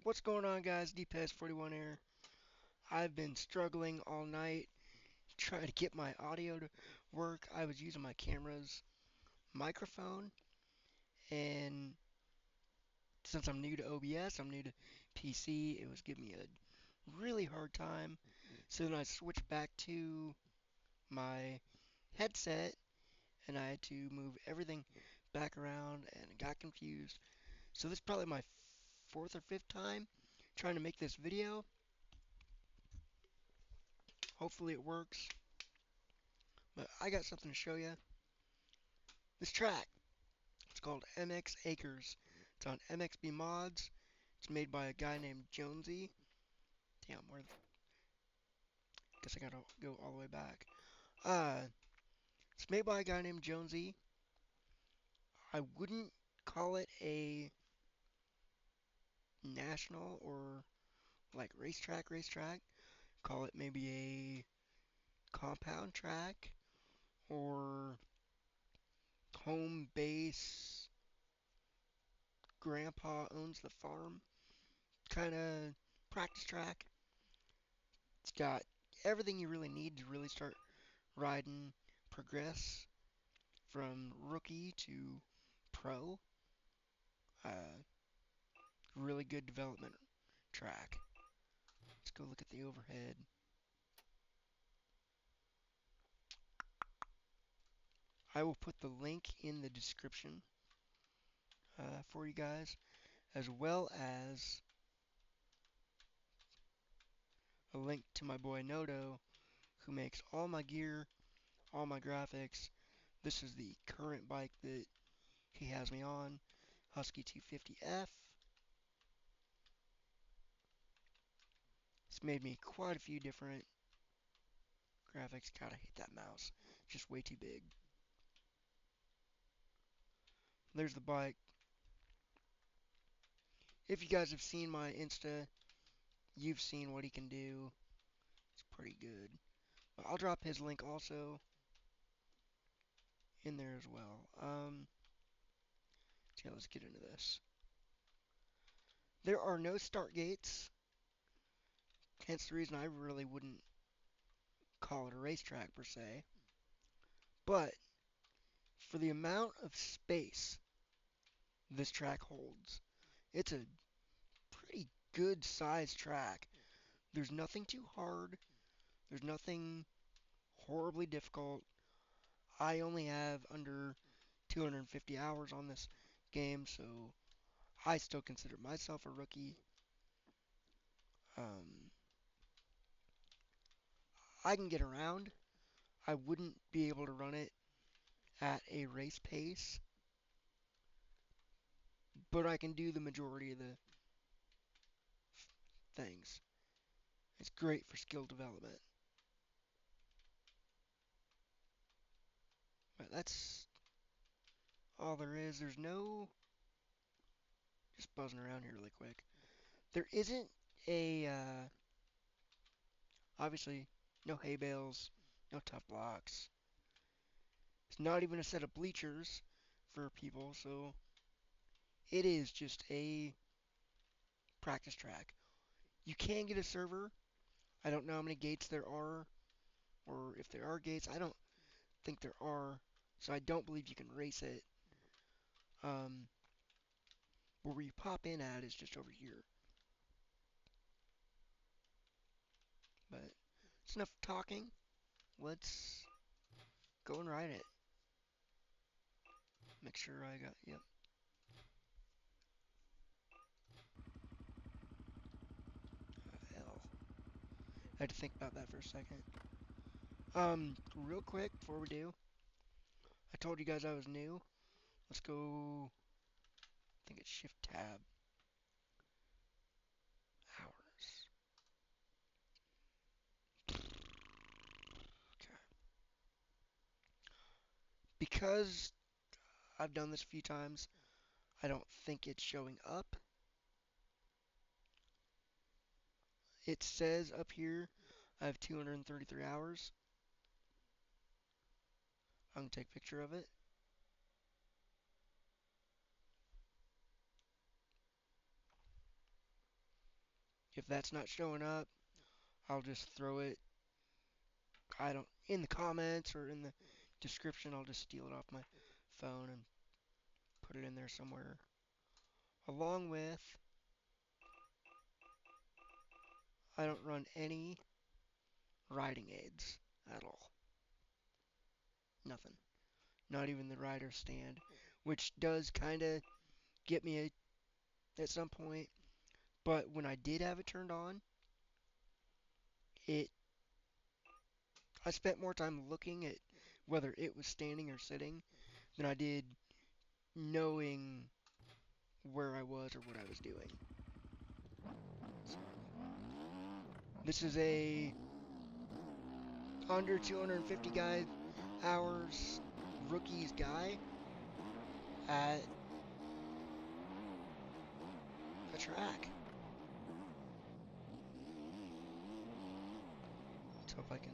What's going on, guys? DPS41 here. I've been struggling all night trying to get my audio to work. I was using my camera's microphone, and since I'm new to OBS, I'm new to PC, it was giving me a really hard time. So then I switched back to my headset, and I had to move everything back around and got confused. So this is probably my fourth or fifth time trying to make this video. Hopefully it works. But I got something to show you. This track, it's called MX Acres. It's on MXB Mods. It's made by a guy named Jonesy. Damn, where? Guess I gotta go all the way back. Uh, it's made by a guy named Jonesy. I wouldn't call it a national or like racetrack. Call it maybe a compound track or home base. Grandpa owns the farm kind of practice track. It's got everything you really need to really start riding, progress from rookie to pro. Uh, really good development track. Let's go look at the overhead. I will put the link in the description for you guys, as well as a link to my boy Noto, who makes all my gear, all my graphics. This is the current bike that he has me on, Husky 250F. It's made me quite a few different graphics. God, I hate that mouse. Just way too big. There's the bike. If you guys have seen my Insta, you've seen what he can do. It's pretty good. But I'll drop his link also in there as well. So yeah, let's get into this. There are no start gates. Hence the reason I really wouldn't call it a racetrack per se. But for the amount of space this track holds, it's a pretty good sized track. There's nothing too hard. There's nothing horribly difficult. I only have under 250 hours on this game, so I still consider myself a rookie. Um, I can get around. I wouldn't be able to run it at a race pace, but I can do the majority of the things. It's great for skill development. But that's all there is. There's no... Just buzzing around here really quick. There isn't a... obviously, no hay bales, no tough blocks. It's not even a set of bleachers for people, so it is just a practice track. You can get a server. I don't know how many gates there are, or if there are gates. I don't think there are, so I don't believe you can race it. Um, where you pop in at is just over here. But it's enough talking. Let's go and ride it. Make sure I got, yep. Hell. I had to think about that for a second. Real quick, before we do, I told you guys I was new. Let's go, I think it's Shift Tab. Hours. Okay. Because I've done this a few times, I don't think it's showing up. It says up here I have 233 hours. I'm going to take a picture of it. If that's not showing up, I'll just throw it, I don't, in the comments or in the description. I'll just steal it off my phone and put it in there somewhere. Along with, I don't run any riding aids at all. Nothing. Not even the rider stand, which does kind of get me at some point. But when I did have it turned on, it I spent more time looking at whether it was standing or sitting than I did knowing where I was or what I was doing. So, this is a under 250 hours rookies guy at a track. So if I can.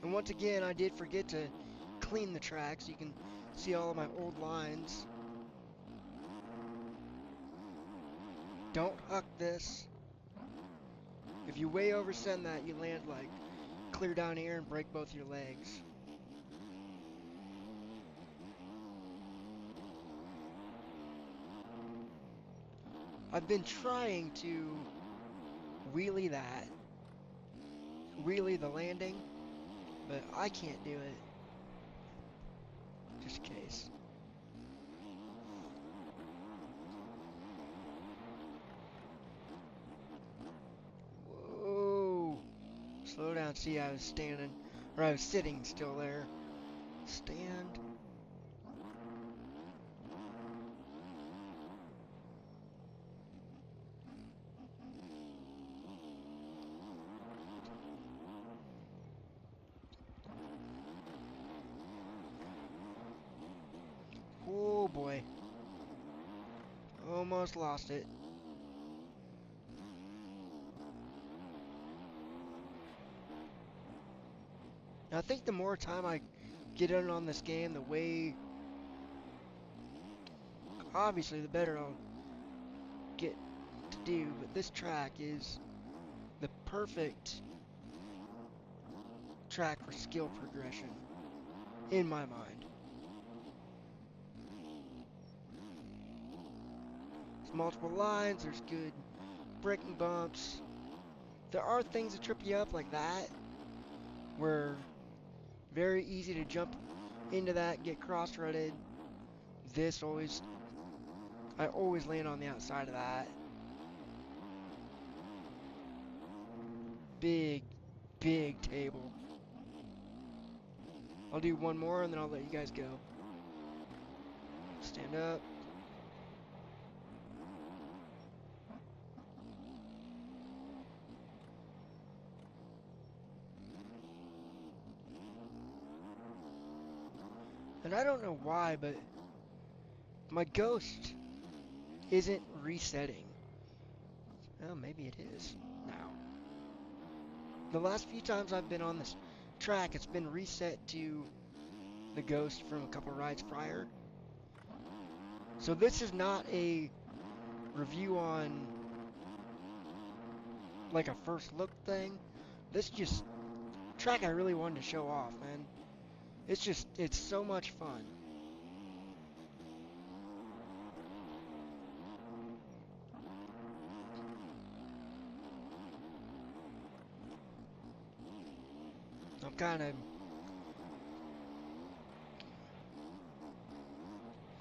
And once again, I did forget to clean the track, so you can see all of my old lines. Don't huck this. If you way oversend that, you land like clear down here and break both your legs. I've been trying to wheelie the landing, but I can't do it. Just in case. Whoa! Slow down. See, I was standing, or I was sitting still there. Stand. Oh boy. Almost lost it. Now, I think the more time I get in on this game, the way, obviously, the better I'll get to do. But this track is the perfect track for skill progression, in my mind. There's multiple lines, there's good braking bumps. There are things that trip you up like that, where very easy to jump into that, get cross-rutted. I always land on the outside of that. Big, big table. I'll do one more and then I'll let you guys go. Stand up. And I don't know why, but my ghost isn't resetting. Oh, maybe it is now. The last few times I've been on this track, it's been reset to the ghost from a couple rides prior. So this is not a review on like a first look thing. This just track I really wanted to show off, man. It's so much fun.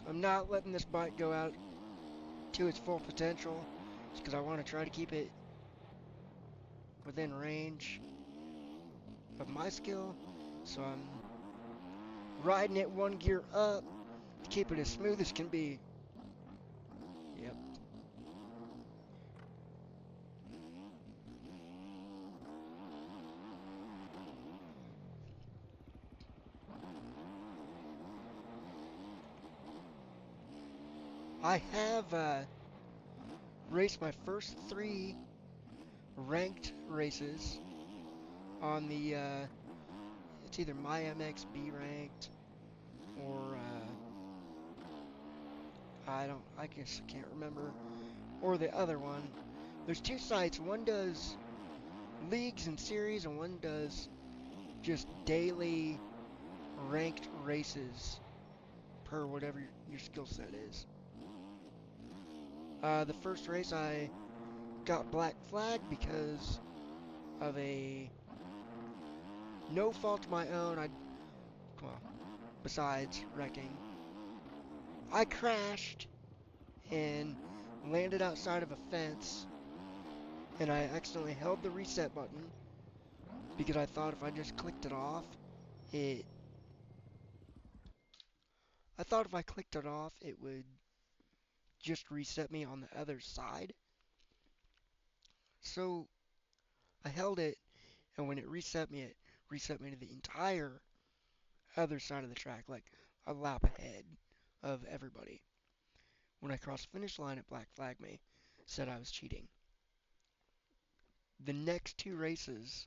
I'm not letting this bike go out to its full potential, just because I want to try to keep it within range of my skill. So I'm riding it one gear up to keep it as smooth as can be. Yep. I have raced my first 3 ranked races on the, it's either MyMXB ranked or, I guess I can't remember, or the other one. There's 2 sites. One does leagues and series, and one does just daily ranked races per whatever your skill set is. The first race I got black flag because of a no fault of my own. Well, besides wrecking, I crashed and landed outside of a fence, and I accidentally held the reset button because I thought if I just clicked it off, it I thought if I clicked it off, it would just reset me on the other side. So I held it, and when it reset me to the entire other side of the track, like a lap ahead of everybody. When I crossed the finish line, it black flagged me, said I was cheating. The next 2 races,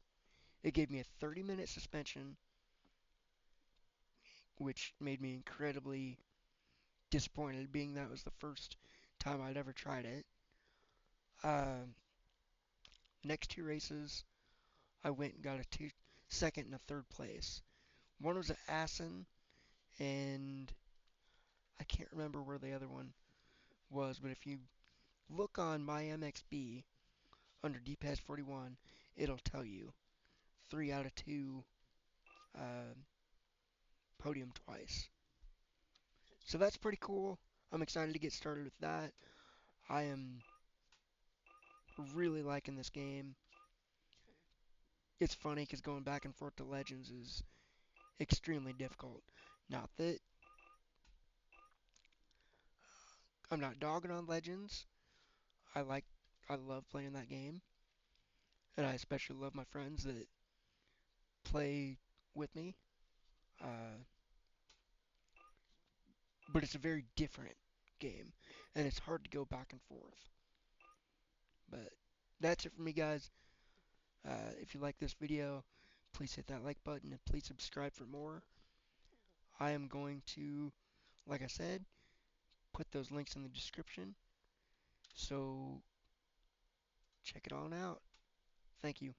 it gave me a 30-minute suspension, which made me incredibly disappointed, being that was the first time I'd ever tried it. Um, Next 2 races, I went and got a second and a third place. One was at Assen, and I can't remember where the other one was, but if you look on MyMXB under DPS 41, it'll tell you 3 out of 2 uh, podium twice. So that's pretty cool. I'm excited to get started with that. I am really liking this game. It's funny because going back and forth to Legends is extremely difficult. Not that I'm not dogging on Legends. I like, I love playing that game, and I especially love my friends that play with me. Uh, but it's a very different game, and it's hard to go back and forth. But that's it for me, guys. If you like this video, please hit that like button and please subscribe for more. I am going to, like I said, put those links in the description. So check it on out. Thank you.